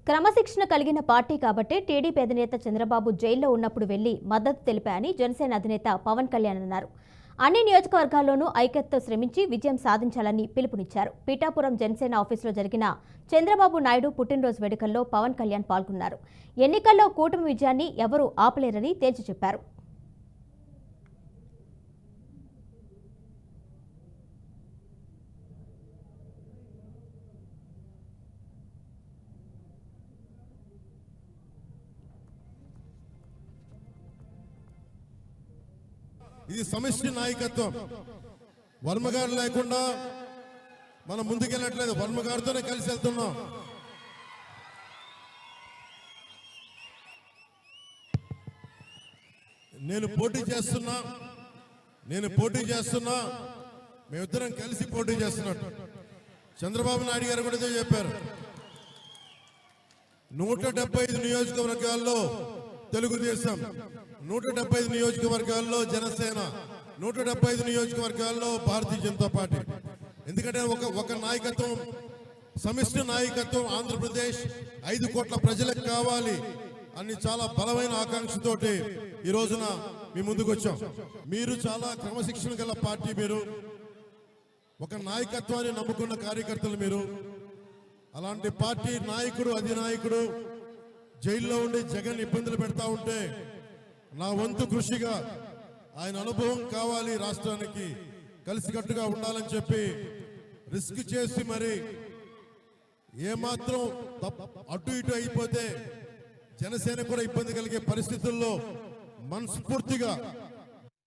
క్రమశిక్షణ కలిగిన పార్టీ కాబట్టే టీడీపీ అధినేత చంద్రబాబు జైల్లో ఉన్నప్పుడు వెళ్లి మద్దతు తెలిపాయని జనసేన అధినేత పవన్ కళ్యాణ్ అన్నారు. అన్ని నియోజకవర్గాల్లోనూ ఐక్యతతో శ్రమించి విజయం సాధించాలని పిలుపునిచ్చారు. పీఠాపురం జనసేన ఆఫీసులో జరిగిన చంద్రబాబు నాయుడు పుట్టినరోజు వేడుకల్లో పవన్ కళ్యాణ్ పాల్గొన్నారు. ఎన్నికల్లో కూటమి విజయాన్ని ఎవరూ ఆపలేరని తేల్చి చెప్పారు. ఇది సమిష్టి నాయకత్వం. వర్మగారు లేకుండా మనం ముందుకెళ్ళట్లేదు. వర్మగారితోనే కలిసి వెళ్తున్నాం. నేను పోటీ చేస్తున్నా మేమిద్దరం కలిసి పోటీ చేస్తున్నట్టు చంద్రబాబు నాయుడు గారు కూడా చెప్పారు. 175 నియోజకవర్గాల్లో తెలుగుదేశం, 175 నియోజకవర్గాల్లో జనసేన, 175 నియోజకవర్గాల్లో భారతీయ జనతా పార్టీ. ఎందుకంటే ఒక నాయకత్వం, సమిష్టి నాయకత్వం ఆంధ్రప్రదేశ్ 5 కోట్ల ప్రజలకు కావాలి అని చాలా బలమైన ఆకాంక్షతోటి ఈ రోజున మీ ముందుకు వచ్చాం. మీరు చాలా క్రమశిక్షణ గల పార్టీ. మీరు ఒక నాయకత్వాన్ని నమ్ముకున్న కార్యకర్తలు. మీరు అలాంటి పార్టీ నాయకుడు, అధినాయకుడు జైల్లో ఉండి జగన్ ఇబ్బందులు పెడతా ఉంటే నా వంతు కృషిగా ఆయన అనుభవం కావాలి, రాష్ట్రానికి కలిసికట్టుగా ఉండాలని చెప్పి రిస్క్ చేసి మరి ఏమాత్రం అటు ఇటు అయిపోతే జనసేన కూడా ఇబ్బంది కలిగే పరిస్థితుల్లో మనస్ఫూర్తిగా